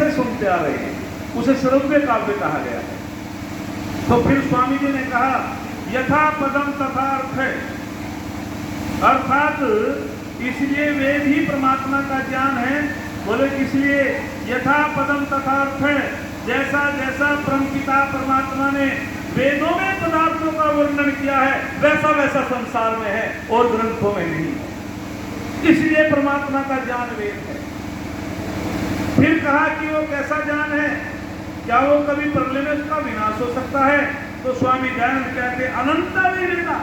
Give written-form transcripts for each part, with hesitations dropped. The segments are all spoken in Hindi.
से सुनते आ रहे हैं, उसे श्रव्य काव्य कहा गया है। तो फिर स्वामी जी ने कहा यथा पदम तथा अर्थ है, अर्थात इसलिए वेद ही परमात्मा का ज्ञान है। बोले इसलिए यथा पदम तथा अर्थ है, जैसा जैसा परमपिता परमात्मा ने वेदों में पदार्थों का वर्णन किया है वैसा वैसा संसार में है और ग्रंथों में नहीं है। इसलिए परमात्मा का ज्ञान वेद है। फिर कहा कि वो कैसा ज्ञान है, क्या वो कभी प्रलय में उसका विनाश हो सकता है? तो स्वामी दयानंद कहते अनंता वे वेदा।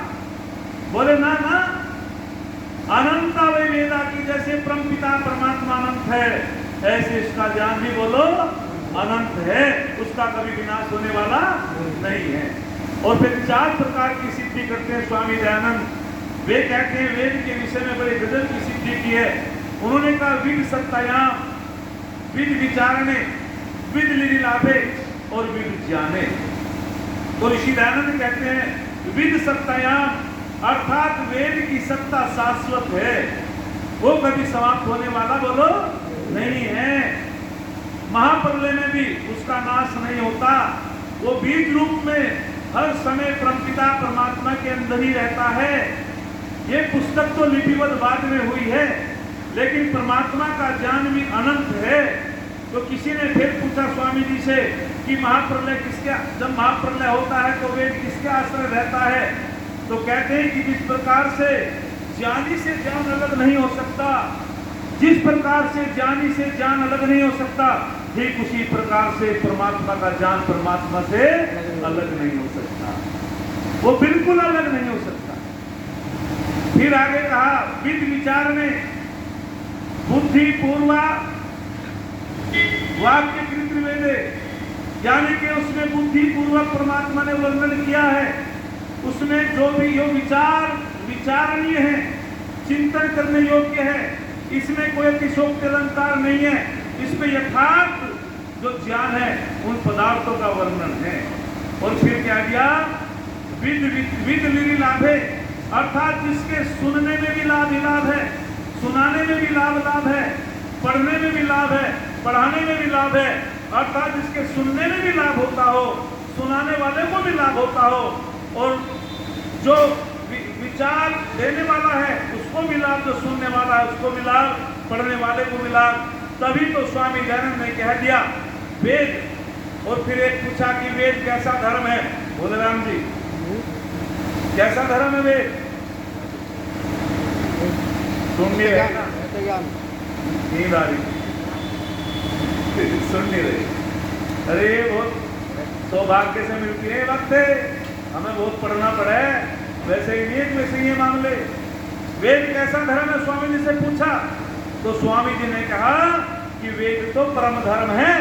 बोले ना ना, अनंता वे वेदा की जैसे परमपिता परमात्मा अनंत है ऐसे इसका ज्ञान भी बोलो अनंत है, उसका कभी विनाश होने वाला नहीं है। और फिर 4 प्रकार की सिद्धि करते हैं स्वामी दयानंद। वे कहते हैं वेद के विषय में बड़े गजब की सिद्धि की है। उन्होंने कहा विद सत्तायाम, विद विचारणे, विद लिलाभे और विद ज्ञाने। तो ऋषि दयानंद कहते हैं विद सत्तायाम अर्थात वेद की सत्ता शाश्वत है, वो कभी समाप्त होने वाला बोलो नहीं है। महाप्रलय में भी उसका नाश नहीं होता, वो बीज रूप में हर समय परमपिता परमात्मा के अंदर ही रहता है। ये पुस्तक तो लिपिबद्ध बाद में हुई है, लेकिन परमात्मा का ज्ञान भी अनंत है। तो किसी ने फिर पूछा स्वामी जी से कि महाप्रलय किसके, जब महाप्रलय होता है तो वेद किसके आश्रय रहता है? तो कहते हैं कि जिस प्रकार से ज्ञानी से ज्ञान अलग नहीं हो सकता, जिस प्रकार से ज्ञानी से ज्ञान अलग नहीं हो सकता, ठीक उसी प्रकार से परमात्मा का ज्ञान परमात्मा से अलग नहीं हो सकता, वो बिल्कुल अलग नहीं हो सकता। फिर आगे कहा विद विचार में बुद्धि पूर्वा वाक्य कृत वेदे, यानी कि उसमें बुद्धि पूर्वक परमात्मा ने वर्णन किया है। उसमें जो भी यो विचारणीय है, चिंतन करने योग्य है, इसमें कोई अतिशोक्ति अलंकार नहीं है, इसमें यथार्थ जो ज्ञान है उन पदार्थों का वर्णन है। और फिर क्या दिया विद लिलाभे, अर्थात जिसके सुनने में भी लाभ ही लाभ है, सुनाने में भी लाभ है, पढ़ने में भी लाभ है, पढ़ाने में भी लाभ है। अर्थात जिसके सुनने में भी लाभ होता हो, सुनाने वाले को भी लाभ होता हो, और जो विचार देने वाला है उसको भी लाभ, जो सुनने वाला है उसको भी लाभ, पढ़ने वाले को भी लाभ। तभी तो स्वामी दयानंद ने कह दिया वेद। और फिर एक पूछा कि वेद कैसा धर्म है? बोले राम जी कैसा धर्म है वेद? सुन नहीं रहे ना, नींद आ रही, सुन नहीं रहे। अरे बहुत सौभाग्य से मिलती है वक्त है, हमें बहुत पढ़ना पड़ा है, वैसे ही नहीं वैसे ही मामले। वेद कैसा धर्म है स्वामी जी से पूछा, तो स्वामी जी ने कहा कि वेद तो परम धर्म है।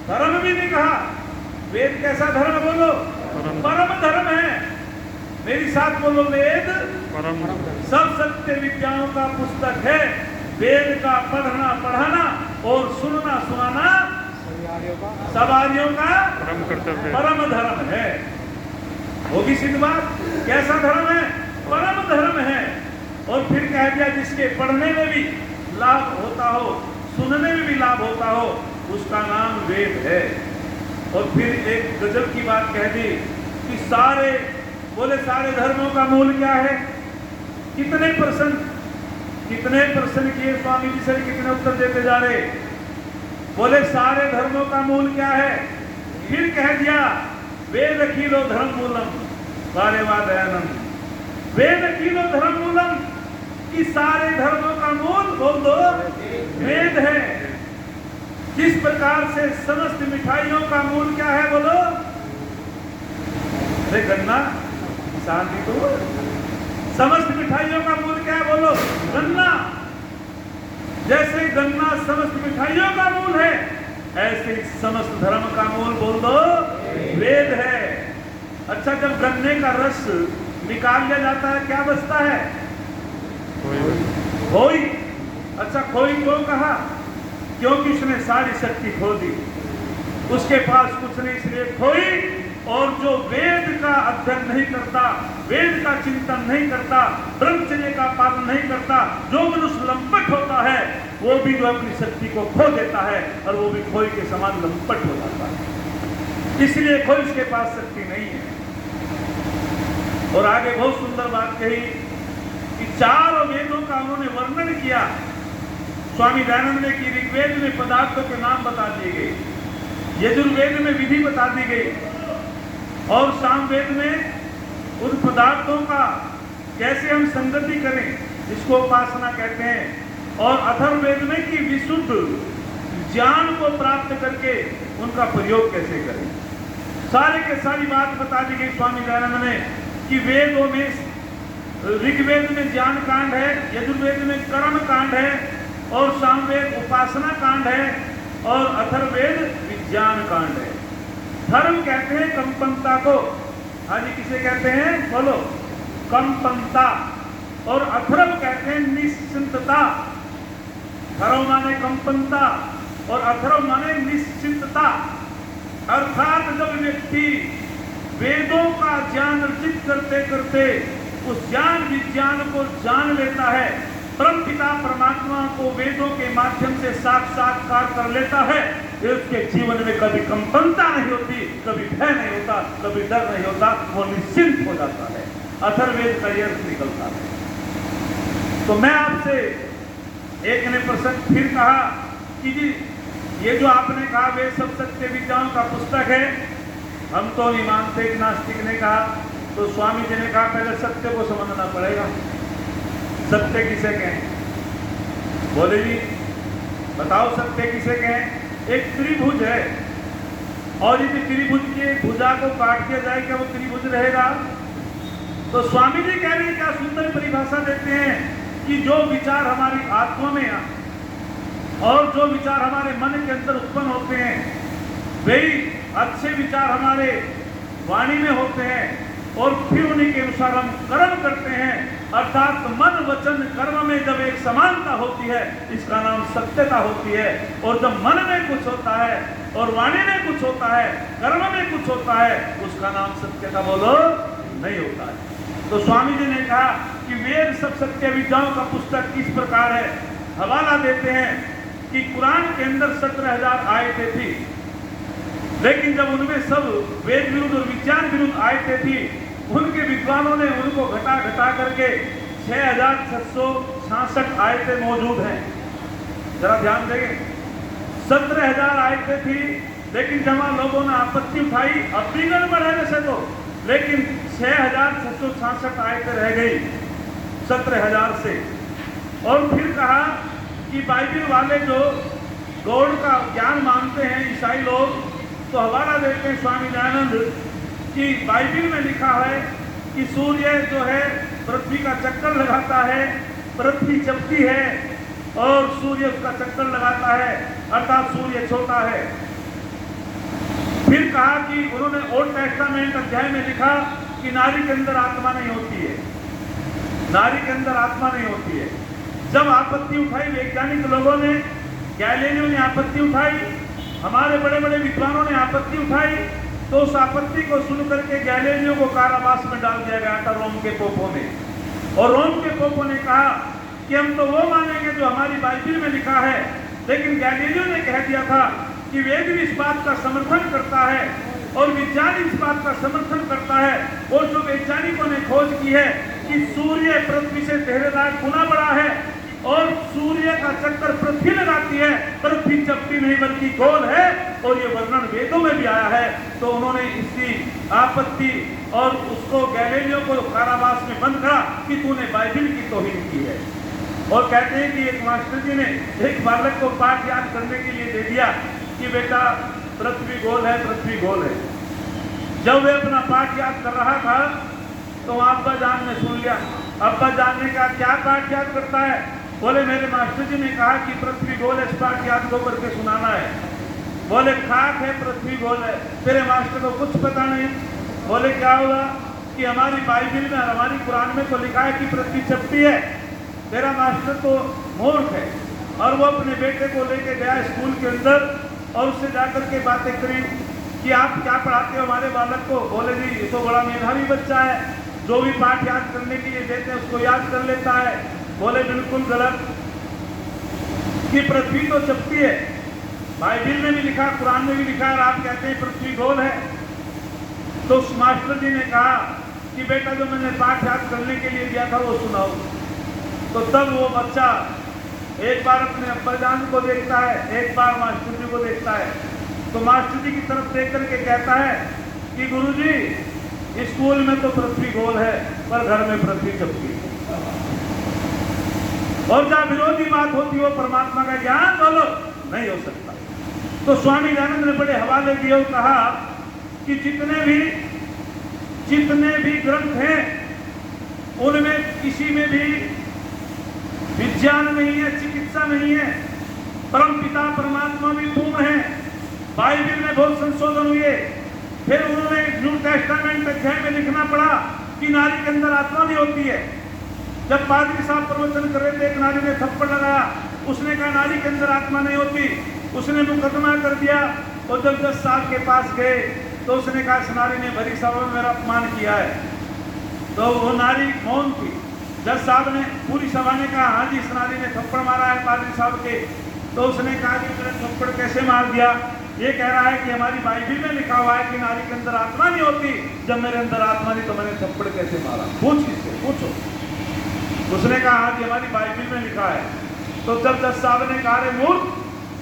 धर्म भी नहीं कहा, वेद कैसा धर्म बोलो? परम धर्म है। मेरी साथ बोलो वेद सब सत्य विद्याओं का पुस्तक है। वेद का पढ़ना पढ़ाना और सुनना सुनाना सब आर्यों का परम धर्म है। होगी सिद्ध बात। कैसा धर्म है? परम धर्म है। और फिर कह दिया जिसके पढ़ने में भी लाभ होता हो, सुनने में भी लाभ होता हो, उसका नाम वेद है। और फिर एक गजब की बात कह दी कि सारे धर्मों का मूल क्या है? कितने प्रश्न किए स्वामी जी से, कितने उत्तर देते जा रहे? बोले सारे धर्मों का मूल क्या है? फिर कह दिया वेद अखिलो धर्म मूलम। वारे वाह दयानंद, वेद अखिलो धर्म मूलम, कि सारे धर्मों का मूल बोल दो वेद है। जिस प्रकार से समस्त मिठाइयों का मूल क्या है बोलो? अरे गन्ना, शांति तो। समस्त मिठाइयों का मूल क्या है बोलो? गन्ना। जैसे गन्ना समस्त मिठाइयों का मूल है, ऐसे समस्त धर्म का मूल बोल दो वेद है। अच्छा, जब गन्ने का रस निकाल लिया जाता है क्या बचता है? खोई। अच्छा, खोई क्यों कहा? क्योंकि उसने सारी शक्ति खो दी, उसके पास कुछ नहीं, इसलिए खोई। और जो वेद का अध्ययन नहीं करता, वेद का चिंतन नहीं करता, ब्रह्मचर्य का पालन नहीं करता, जो मनुष्य लंपट होता है वो भी जो अपनी शक्ति को खो देता है और वो भी खोई के समान लंपट हो जाता है। इसलिए खोई उसके पास शक्ति नहीं है। और आगे बहुत सुंदर बात कही कि 4 वेदों का उन्होंने वर्णन किया स्वामी दयानंद ने कि ऋग्वेद में पदार्थों के नाम बता दिए गए, यजुर्वेद में विधि बता दी गई और सामवेद में उन पदार्थों का कैसे हम संगति करें जिसको उपासना कहते हैं, और अथर्ववेद में कि विशुद्ध ज्ञान को प्राप्त करके उनका प्रयोग कैसे करें। सारे के सारी बात बता दी गई स्वामी दयानंद ने कि वेदों में ऋग्वेद में ज्ञान कांड है, यजुर्वेद में कर्म कांड है और सामवेद उपासना कांड है और अथर्ववेद विज्ञान कांड है। धर्म कहते हैं कंपनता को, आज किसे कहते हैं बोलो, कंपनता, और अथर्व कहते हैं निश्चिंतता। धर्म माने कंपनता और अथर्व माने निश्चिंतता। अर्थात जब व्यक्ति वेदों का ज्ञान अर्जित करते करते उस ज्ञान विज्ञान को जान लेता है, परमपिता परमात्मा को वेदों के माध्यम से साक्षात्कार कर लेता है, उसके जीवन में कभी कंपनता नहीं होती, कभी भय नहीं होता, कभी डर नहीं होता, वो निश्चिंत हो जाता है। अथर्ववेद का ये अर्थ निकलता है। तो मैं आपसे एक ने प्रसंग फिर कहा कि जी ये जो आपने कहा वे सब सत्य विद्याओं का पुस्तक है, हम तो नहीं मानते। एक नास्तिक ने कहा, तो स्वामी जी ने कहा पहले सत्य को समझना पड़ेगा। सत्य किसे कहें? बोले जी बताओ सत्य किसे कहें? एक त्रिभुज है और यदि त्रिभुज के भुजा को काट दिया जाए क्या वो त्रिभुज रहेगा? तो स्वामी जी कह रहे हैं, क्या सुंदर परिभाषा देते हैं कि जो विचार हमारी आत्मा में और जो विचार हमारे मन के अंदर उत्पन्न होते हैं वही अच्छे विचार हमारे वाणी में होते हैं और फिर उन्हीं के अनुसार हम कर्म करते हैं। अर्थात मन वचन कर्म में जब एक समानता होती है इसका नाम सत्यता होती है। और जब मन में कुछ होता है और वाणी में कुछ होता है, कर्म में कुछ होता है, उसका नाम सत्यता बोलो नहीं होता है। तो स्वामी जी ने कहा कि वेद सब सत्य विद्याओं का पुस्तक किस प्रकार है। हवाला देते हैं कि कुरान के अंदर 17,000 आयतें थी, लेकिन जब उनमें सब वेद विरुद्ध और विज्ञान विरुद्ध आयतें थी, उनके विद्वानों ने उनको घटा घटा करके 6,666 आयतें मौजूद हैं। जरा ध्यान देंगे, 17,000 आयतें थी, लेकिन जब लोगों ने आपत्ति उठाई, अब भी गड़बड़ है वैसे तो, लेकिन 6,666 आयतें रह गई 17,000 से। और फिर कहा कि बाइबिल वाले जो गॉड का ज्ञान मानते हैं ईसाई लोग, तो हवाला देते हैं स्वामी दयानंद कि बाइबिल में लिखा है कि सूर्य जो है पृथ्वी का चक्कर लगाता है, पृथ्वी चलती है और सूर्य उसका चक्कर लगाता है, अर्थात सूर्य छोटा है। फिर कहा कि उन्होंने ओल्ड टेस्टामेंट अध्याय में लिखा कि नारी के अंदर आत्मा नहीं होती है, नारी के अंदर आत्मा नहीं होती है। जब आपत्ति उठाई वैज्ञानिक लोगों ने, गैलीलियो ने आपत्ति उठाई, हमारे बड़े बड़े विद्वानों ने आपत्ति उठाई, तो उस आपत्ति को सुन करके गैलीलियो को कारावास में डाल दिया गया था रोम के पोपों ने। और रोम के पोपों ने कहा कि हम तो वो मानेंगे जो हमारी बाइबिल में लिखा है, लेकिन गैलीलियो ने कह दिया था कि वेद भी इस बात का समर्थन करता है और विज्ञान इस बात का समर्थन करता है। और जो वैज्ञानिकों ने खोज की है कि सूर्य पृथ्वी से 13 लाख गुना बड़ा है और सूर्य का चक्कर पृथ्वी लगाती है, पृथ्वी चपटी नहीं बल्कि गोल है, और ये वर्णन वेदों में भी आया है। तो उन्होंने इसकी आपत्ति और उसको गैलीलियो को कारावास में बंद करा कि तूने बाइबिल की तौहीन की है। और कहते हैं कि एक मास्टर जी ने एक बालक को पाठ याद करने के लिए दे दिया कि बेटा पृथ्वी गोल है, पृथ्वी गोल है। जब वे अपना पाठ याद कर रहा था तो अब्बा जान ने सुन लिया। अब्बा जान ने कहा क्या पाठ याद करता है? बोले मेरे मास्टर जी ने कहा कि पृथ्वी गोल है, इस पाठ याद को करके सुनाना है। बोले खाक है, पृथ्वी गोल है। तेरे मास्टर को कुछ पता नहीं। बोले क्या हुआ कि हमारी बाइबिल में और हमारी कुरान में तो लिखा है कि पृथ्वी चपटी है। तेरा मास्टर तो मूर्ख है। और वो अपने बेटे को लेके गया स्कूल के अंदर और उससे जाकर के बातें करी कि आप क्या पढ़ाते हो हमारे बालक को? बोले जी ये तो बड़ा मेधावी बच्चा है, जो भी पाठ याद करने के लिए देते हैं उसको याद कर लेता है। बोले बिल्कुल गलत, कि पृथ्वी तो चपटी है, बाइबिल में भी लिखा, कुरान में भी लिखा, और आप कहते हैं पृथ्वी गोल है। तो उस मास्टर जी ने कहा कि बेटा जो मैंने पाठ याद करने के लिए दिया था वो सुनाओ। तो तब वो बच्चा एक बार अपने अब्बाजान को देखता है, एक बार मास्टर जी को देखता है। तो मास्टर जी की तरफ देख करके कहता है कि गुरुजी स्कूल में तो पृथ्वी गोल है पर घर में पृथ्वी चपटी है। और जहां विरोधी बात होती है वो परमात्मा का ज्ञान बोलो नहीं हो सकता। तो स्वामी दयानंद ने बड़े हवाले दिए और कहा कि जितने भी ग्रंथ हैं उनमें किसी में भी विज्ञान नहीं है, चिकित्सा नहीं है, परम पिता परमात्मा भी पूर्ण है। बाइबिल में बहुत संशोधन हुए, फिर उन्होंने न्यू टेस्टामेंट अध्याय में लिखना पड़ा कि नारी के अंदर आत्मा भी होती है। जब पादरी साहब प्रवचन कर रहे थे, एक नारी ने थप्पड़ लगाया, उसने कहा नारी के अंदर आत्मा नहीं होती, उसने मुकदमा कर दिया। और जब 10 साल के पास गए तो उसने कहा इस नारी ने भरी सभा में मेरा अपमान किया है। तो वो नारी मौन थी। जज साहब ने, पूरी सभा ने कहा हाँ जी इस नारी ने थप्पड़ मारा है पादरी साहब के। तो उसने कहा कि मैंने थप्पड़ कैसे मार दिया? ये कह रहा है कि हमारी बाइबिल में लिखा हुआ है कि नारी के अंदर आत्मा नहीं होती, जब मेरे अंदर आत्मा नहीं तो मैंने थप्पड़ कैसे मारा? पूछ किससे, पूछो। उसने कहा हाँ जी हमारी बाइबिल में लिखा है। तो जब जज साहब ने कहा रे मूर्ख,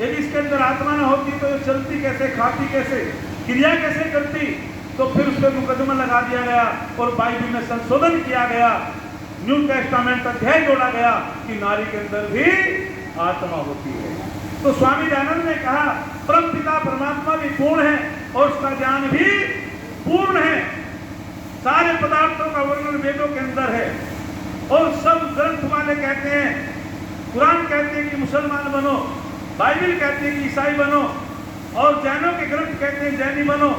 यदि इसके अंदर आत्मा न होती तो ये चलती कैसे, खाती कैसे, क्रिया कैसे करती? तो फिर उस पर मुकदमा लगा दिया गया और बाइबिल में संशोधन किया गया, न्यू टेस्टामेंट अध्याय जोड़ा गया कि नारी के अंदर भी आत्मा होती है। तो स्वामी दयानंद ने कहा परम पिता परमात्मा भी पूर्ण है और उसका ज्ञान भी पूर्ण है। सारे पदार्थों का वर्णन वेदों के अंदर है। और सब ग्रंथ वाले कहते हैं, कुरान कहते हैं कि मुसलमान बनो, बाइबिल कहते हैं कि ईसाई बनो, और जैनों के ग्रंथ कहते हैं जैनी बनो,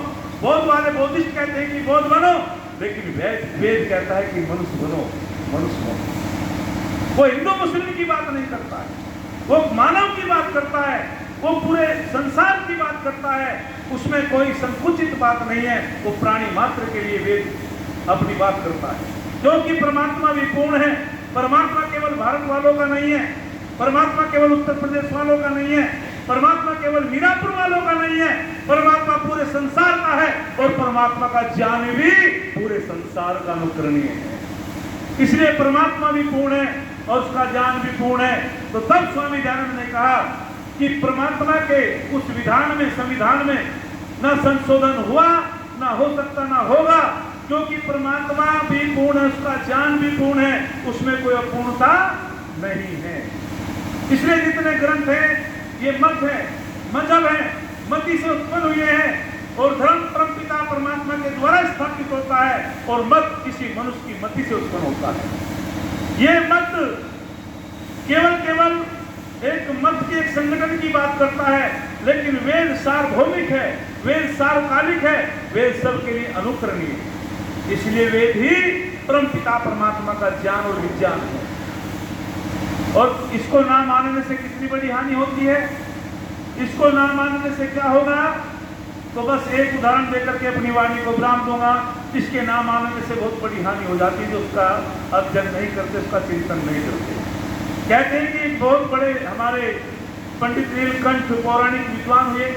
बौद्ध वाले बौद्धिस्ट कहते हैं कि बौद्ध बनो, लेकिन वेद कहता है कि मनुष्य बनो, मनुष्य बनो। वो हिंदू मुस्लिम की बात नहीं करता है, वो मानव की बात करता है, वो पूरे संसार की बात करता है। उसमें कोई संकुचित बात नहीं है। वो प्राणी मात्र के लिए वेद अपनी बात करता है, क्योंकि परमात्मा भी पूर्ण है। परमात्मा केवल भारत वालों का नहीं है, परमात्मा केवल उत्तर प्रदेश वालों का नहीं है, परमात्मा केवल मीरापुर वालों का नहीं है, परमात्मा पूरे संसार का है। और परमात्मा का ज्ञान भी पूरे संसार का अनुकरणीय है। इसलिए परमात्मा भी पूर्ण है और उसका ज्ञान भी पूर्ण है। तो तब स्वामी दयानंद ने कहा कि परमात्मा के उस विधान में, संविधान में न संशोधन हुआ, न हो सकता, न होगा, क्योंकि परमात्मा भी पूर्ण है, उसका ज्ञान भी पूर्ण है, उसमें कोई अपूर्णता नहीं है। इसलिए जितने ग्रंथ हैं ये मत है, मजहब है, मति से उत्पन्न हुए हैं। और धर्म परम पिता परमात्मा के द्वारा स्थापित होता है और मत किसी मनुष्य की मति से उत्पन्न होता है। ये मत केवल एक मत के एक संगठन की बात करता है, लेकिन वेद सार्वभौमिक है, वेद सार्वकालिक है, वेद सबके लिए अनुकरणीय है। इसलिए वेद ही परम पिता परमात्मा का ज्ञान और विज्ञान है। और इसको ना मानने से कितनी बड़ी हानि होती है? इसको ना मानने से क्या होगा? तो बस एक उदाहरण देकर के अपनी वाणी को विराम दूंगा। इसके ना मानने से बहुत बड़ी हानि हो जाती है, जो उसका अध्ययन नहीं करते, उसका चिंतन नहीं करते। कहते हैं कि बहुत बड़े हमारे पंडित नीलकंठ पौराणिक विद्वान हुए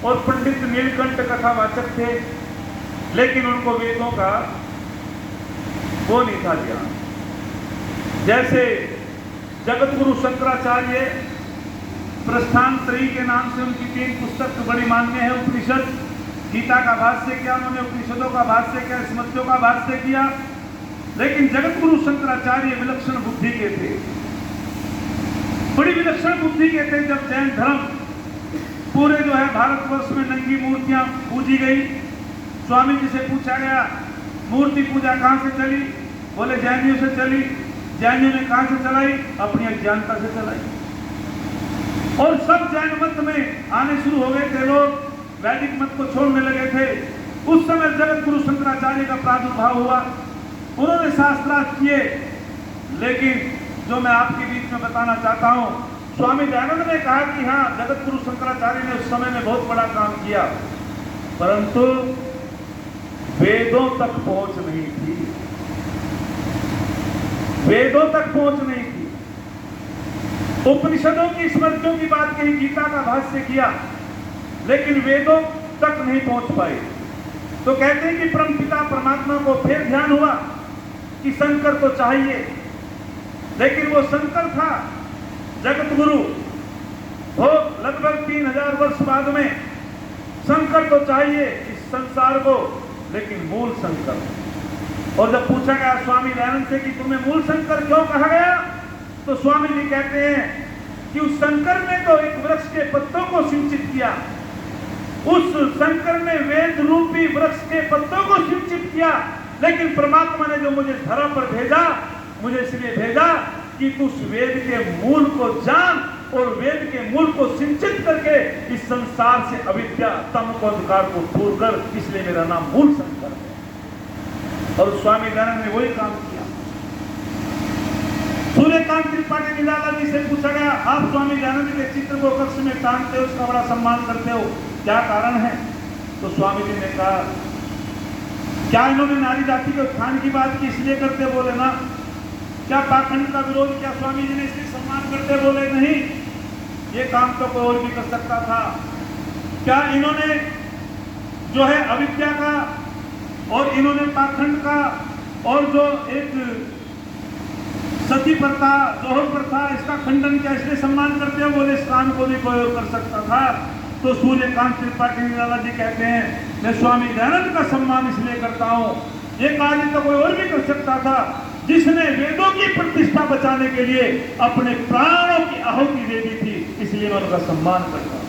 और पंडित नीलकंठ कथावाचक थे, लेकिन उनको वेदों का वो नहीं था ज्ञान। जैसे जगत गुरु शंकराचार्य, प्रस्थान त्रयी के नाम से उनकी 3 पुस्तक बड़ी मान्य है। उपनिषद, गीता का भाष्य किया उन्होंने, उपनिषदों का भाष्य किया, स्मृतियों का भाष्य किया। लेकिन जगत गुरु शंकराचार्य विलक्षण बुद्धि के थे, बड़ी विलक्षण बुद्धि के थे। जब जैन धर्म पूरे जो है भारतवर्ष में नंगी मूर्तियां पूजी गई, स्वामी जी से पूछा गया मूर्ति पूजा कहां से चली? बोले जैनियों से चली। जैनियों ने कहां से चलाई? अपनी अज्ञानता से चलाई। और सब जैन मत में आने शुरू हो गए थे लोग, वैदिक मत को छोड़ने लगे थे। उस समय जगत गुरु शंकराचार्य का प्रादुर्भाव हुआ, उन्होंने शास्त्रार्थ किए। लेकिन जो मैं आपके बीच में बताना चाहता हूं, स्वामी दयानंद ने कहा कि हाँ, जगत गुरु शंकराचार्य ने उस समय में बहुत बड़ा काम किया। परंतु वेदों तक पहुंच नहीं थी, वेदों तक पहुंच नहीं थी। उपनिषदों की स्मृतियों की बात कही, गीता का भाष्य किया, लेकिन वेदों तक नहीं पहुंच पाए। तो कहते हैं कि परमपिता परमात्मा को फिर ध्यान हुआ कि शंकर तो चाहिए, लेकिन वो शंकर था जगत गुरु, वो लगभग 3000 वर्ष बाद में शंकर तो चाहिए इस संसार को, लेकिन मूल शंकर। और जब पूछा गया स्वामी दयानंद से कि तुम्हें मूल शंकर क्यों कहा गया, तो स्वामी जी कहते हैं कि उस शंकर ने तो एक वृक्ष के पत्तों को सिंचित किया, उस शंकर ने वेद रूपी वृक्ष के पत्तों को सिंचित किया, लेकिन परमात्मा ने जो मुझे धरा पर भेजा, मुझे इसलिए भेजा कि तू उस वेद के मूल को जान और वेद के मूल को सिंचित करके इस संसार से अविद्या तम को अंधकार को दूर कर, इसलिए मेरा नाम मूल शंकर है। और स्वामी दयानंद ने वही काम किया। सूर्यकांत त्रिपाठी निराला जी से पूछा गया, आप स्वामी दयानंद के चित्र को कक्ष में टांगते हो, उसका बड़ा सम्मान करते हो, क्या कारण है? तो स्वामी जी ने कहा, क्या इन्होंने नारी जाति के उत्थान की बात की इसलिए करते? बोले ना। क्या पाखंड का विरोध किया स्वामी जी ने इसलिए सम्मान करते? बोले नहीं, ये काम तो कोई और भी कर सकता था। क्या इन्होंने जो है अविद्या का और इन्होंने पाखंड का और जो एक सती प्रथा, जोहर प्रथा, इसका खंडन किया इसलिए सम्मान करते हो? बोले इस काम को भी कोई और कर सकता था। तो सूर्यकांत त्रिपाठी निराला जी कहते हैं, मैं स्वामी दयानंद का सम्मान इसलिए करता हूँ, ये कार्य तो कोई और भी कर सकता था, जिसने वेदों की प्रतिष्ठा बचाने के लिए अपने प्राणों की आहुति दे दी थी, इसलिए मैं उनका सम्मान करता हूँ।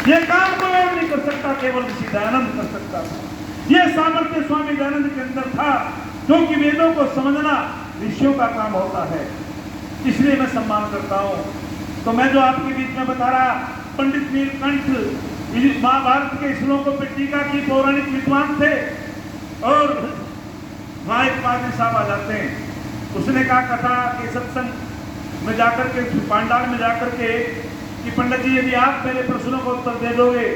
ये काम कोई और नहीं कर सकता, केवल ऋषि दयानंद कर सकता था। ये सामर्थ्य स्वामी दयानंद के अंदर था, क्योंकि वेदों को समझना ऋषियों का काम होता है, इसलिए मैं सम्मान करता हूँ। तो मैं जो आपके बीच में बता रहा, पंडित नीलकंठ महाभारत के श्लोकों पर टीका की पौराणिक विद्वान थे, और वहाँ एक पादरी साहब आ जाते हैं। उसने कहा कथा के सत्संग में जाकर के, पांडाल में जाकर के, कि पंडित जी यदि आप मेरे प्रश्नों का उत्तर दे दोगे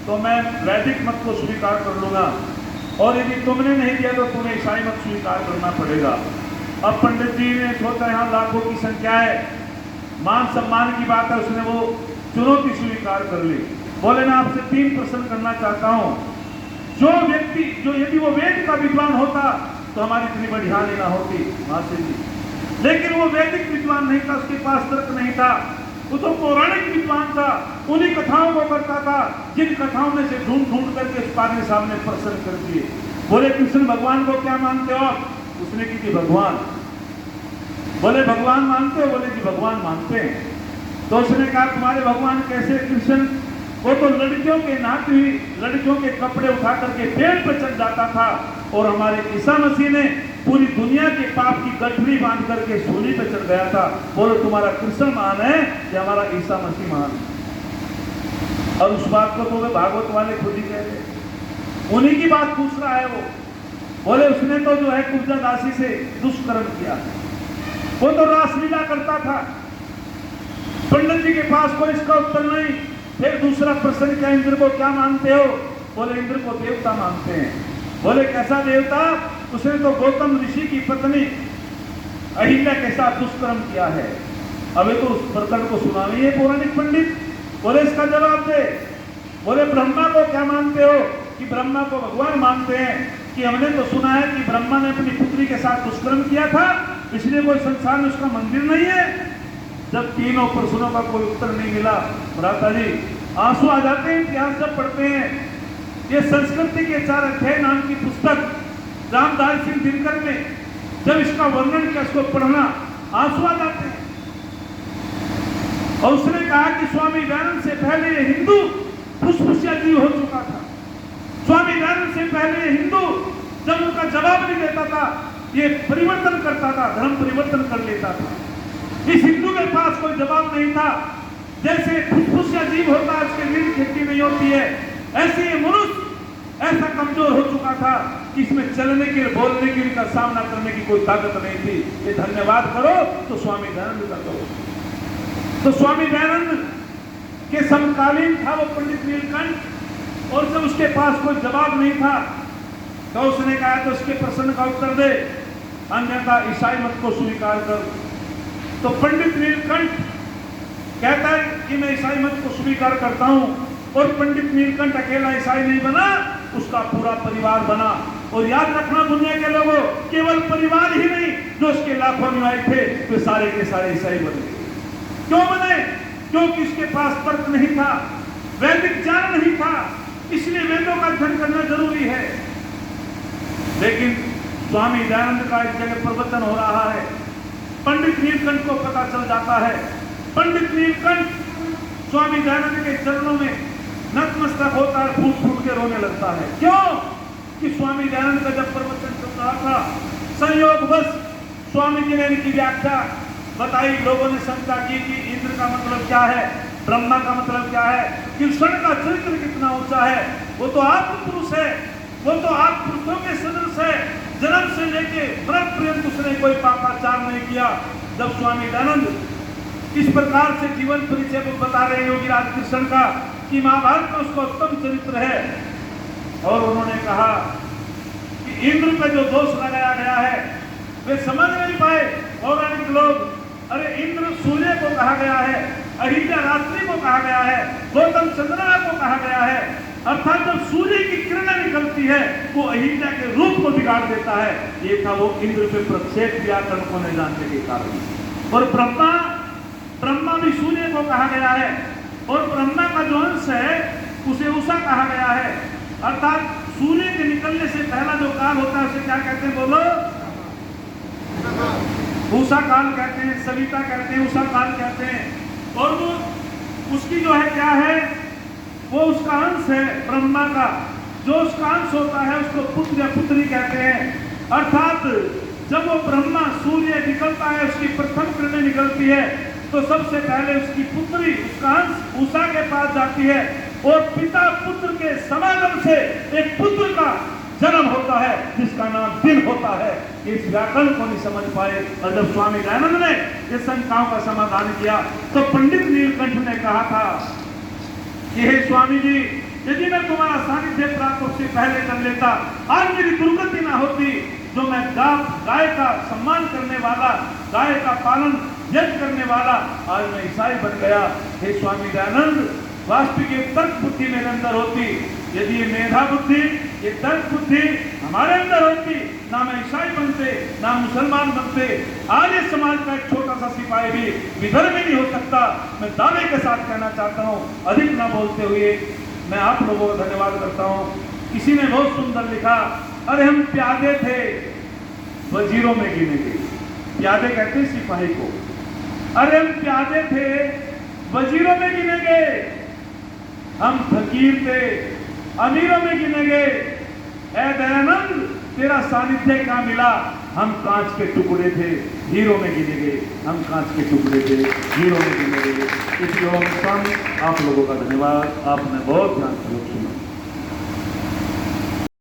तो मैं वैदिक मत को स्वीकार कर लूँगा, और यदि तुमने नहीं दिया तो तुम्हें ईसाई मत स्वीकार करना पड़ेगा। अब पंडित जी ने सोचा यहाँ लाखों की संख्या है, मान सम्मान की बात है, उसने वो चुनौती स्वीकार कर ली। बोले मैं आपसे 3 प्रश्न करना चाहता हूँ। जो व्यक्ति, जो यदि वो वेद का विद्वान होता तो हमारी इतनी बड़ी हानि ना होती महाशय जी, लेकिन वो वैदिक विद्वान नहीं था, उसके पास तर्क नहीं था, वो तो पौराणिक विद्वान था, उन्हीं कथाओं को करता था जिन कथाओं में से ढूंढ ढूंढ करके उस पादरी साहब ने प्रश्न कर दिए। बोले कृष्ण भगवान को क्या मानते हो आप? उसने की थी भगवान। बोले भगवान मानते हो? बोले जी भगवान मानते हैं। तो उसने कहा तुम्हारे भगवान कैसे? कृष्ण वो तो लड़कियों के नाती हुई लड़कियों के कपड़े उठा करके पेड़ पर चढ़ जाता था, और हमारे ईसा मसीह ने पूरी दुनिया के पाप की गठरी बांध करके सूली पे चढ़ गया था। बोलो तुम्हारा कृष्ण महान है या हमारा ईसा मसीह महान है? और उस बात को तो वे भागवत वाले खुद ही कह रहे, उन्हीं की बात पूछ रहा है वो। बोले उसने तो जो है कुब्जा दासी से दुष्कर्म किया, वो तो रासलीला करता था। पंडित जी के पास कोई इसका उत्तर नहीं। फिर दूसरा प्रश्न, क्या इंद्र को क्या मानते हो? बोले इंद्र को देवता मानते हैं। बोले कैसा देवता? उसने तो गौतम ऋषि की पत्नी अहिल्या के साथ दुष्कर्म किया है। अबे तो उस प्रकरण को सुना नहीं है पौराणिक पंडित। बोले इसका जवाब दे। बोले ब्रह्मा को क्या मानते हो? कि ब्रह्मा को भगवान मानते हैं, कि हमने तो सुना है कि ब्रह्मा ने अपनी पुत्री के साथ दुष्कर्म किया था, इसलिए कोई संसार में उसका मंदिर नहीं है। जब तीनों प्रश्नों का कोई उत्तर नहीं मिला, भ्राता जी आंसू आ जाते हैं इतिहास जब पढ़ते हैं। ये संस्कृति के 4 अध्याय नाम की पुस्तक रामदास सिंह दिनकर ने जब इसका वर्णन किया, उसको पढ़ना आंसू आ जाते हैं। और उसने कहा कि स्वामी दयानंद से पहले ये हिंदू फुसफुसिया जीव हो चुका था। स्वामी दयानंद से पहले ये हिंदू जब उनका जवाब नहीं देता था, ये परिवर्तन करता था, धर्म परिवर्तन कर लेता था। इस हिंदू के पास कोई जवाब नहीं था। जैसे फुसफुसिया जीव होता है, उसके नींद खेती नहीं होती है, ऐसे ये मनुष्य ऐसा कमजोर हो चुका था कि इसमें चलने के लिए, बोलने के लिए, का सामना करने की कोई ताकत नहीं थी। ये धन्यवाद करो तो स्वामी दयानंद का करो। तो स्वामी दयानंद के समकालीन था वो पंडित नीलकंठ, और जब उसके पास कोई जवाब नहीं था तो उसने कहा तो उसके प्रश्न का उत्तर दे, अन्यथा ईसाई मत को स्वीकार कर। तो पंडित नीलकंठ कहता है कि मैं ईसाई मत को स्वीकार करता हूं, और पंडित नीलकंठ अकेला ईसाई नहीं बना, उसका पूरा परिवार बना। और याद रखना दुनिया के लोगों, केवल परिवार ही नहीं, जो उसके लाखों अनुयायी थे वे सारे के सारे ईसाई बन गए। क्यों बने? क्योंकि उसके पास तर्क नहीं था, वैदिक ज्ञान नहीं था, इसलिए वेदों का अध्ययन करना जरूरी है। लेकिन स्वामी दयानंद का एक जगह प्रवचन हो रहा है, पंडित नीलकंठ को पता चल जाता है। पंडित नीलकंठ स्वामी दयानंद के चरणों में नतमस्तक होता है, फूट फूट के रोने लगता है। क्यों? कि स्वामी दयानंद का जब प्रवचन चल रहा था, संयोगवश स्वामी जी ने इनकी व्याख्या बताई। लोगों ने शंका की कि इंद्र का मतलब क्या है, ब्रह्मा का मतलब क्या है, कृष्ण का चरित्र कितना ऊंचा है, वो तो आत्म पुरुष है, वो तो आप पुरुषों के सदृश है, जन्म से लेके मृत पर्यंत उसने कोई पापाचार नहीं किया। जब स्वामी दयानंद इस प्रकार से जीवन परिचय को बता रहे योगीराज कृष्ण का कि महाभारत में उसका उत्तम चरित्र है, और उन्होंने कहा कि इंद्र पे जो दोष लगाया गया है वे समझ नहीं पाए पौराणिक लोग। अरे इंद्र सूर्य को कहा गया है, अहिल्या रात्रि को कहा गया है, गौतम चंद्रमा को कहा गया है, अर्थात जब सूर्य की किरणें निकलती है वो अहिल्या के रूप को बिगाड़ देता है। ये था वो इंद्र पे प्रक्षेप किया कर्णों ने जानने के कारण। और ब्रह्मा भी सूर्य को कहा गया है, और ब्रह्मा का जो अंश है उसे उषा कहा गया है। अर्थात सूर्य के निकलने से पहला जो काल होता है उसे क्या कहते हैं, बोलो? उषा काल कहते हैं, सविता कहते हैं, उषा काल कहते हैं। और वो उसकी जो है क्या है, वो उसका अंश है ब्रह्मा का। जो उसका अंश होता है उसको पुत्र या पुत्री कहते हैं। अर्थात जब वो ब्रह्मा सूर्य निकलता है, उसकी प्रथम किरणें निकलती है, तो सबसे पहले उसकी पुत्री, उसका अंश उषा के पास जाती है, और पिता पुत्र के समागम से एक पुत्र का जन्म होता है जिसका नाम दिन होता है। इस व्याकरण को नहीं समझ पाए, और जब स्वामी दयानंद ने इस शंकाओं का समाधान किया तो पंडित नीलकंठ ने कहा था कि हे स्वामी जी, यदि मैं तुम्हारा सानिध्य प्राप्त उससे पहले कर लेता, आज मेरी दुर्गति ना होती। जो मैं गाय का सम्मान करने वाला, गाय का पालन यज्ञ करने वाला, आज मैं ईसाई बन गया। हे स्वामी दयानंद, वास्तविक ये तर्क बुद्धि मेरे अंदर होती, यदि ये मेधा बुद्धि, ये तर्क बुद्धि हमारे अंदर होती, ना मैं ईसाई बनते, ना मुसलमान बनते। आर्य समाज का एक छोटा सा सिपाही भी विधर्मी नहीं हो सकता। मैं दावे के साथ कहना चाहता हूँ, अधिक ना बोलते हुए मैं आप लोगों का धन्यवाद करता हूँ। किसी ने बहुत सुंदर लिखा, अरे हम प्यादे थे वजीरों में गिने गए। प्यादे कहते हैं सिपाही को। अरे हम प्यादे थे वजीरों में गिने गए, हम फकीर थे अमीरों में गिने गए। ऐ दयानंद, तेरा सानिध्य क्या मिला? हम कांच के टुकड़े थे, हीरो में गिने गए। हम कांच के टुकड़े थे, हीरो में गिने गए। इसलिए आप लोगों का धन्यवाद, आपने बहुत ध्यान से सुना।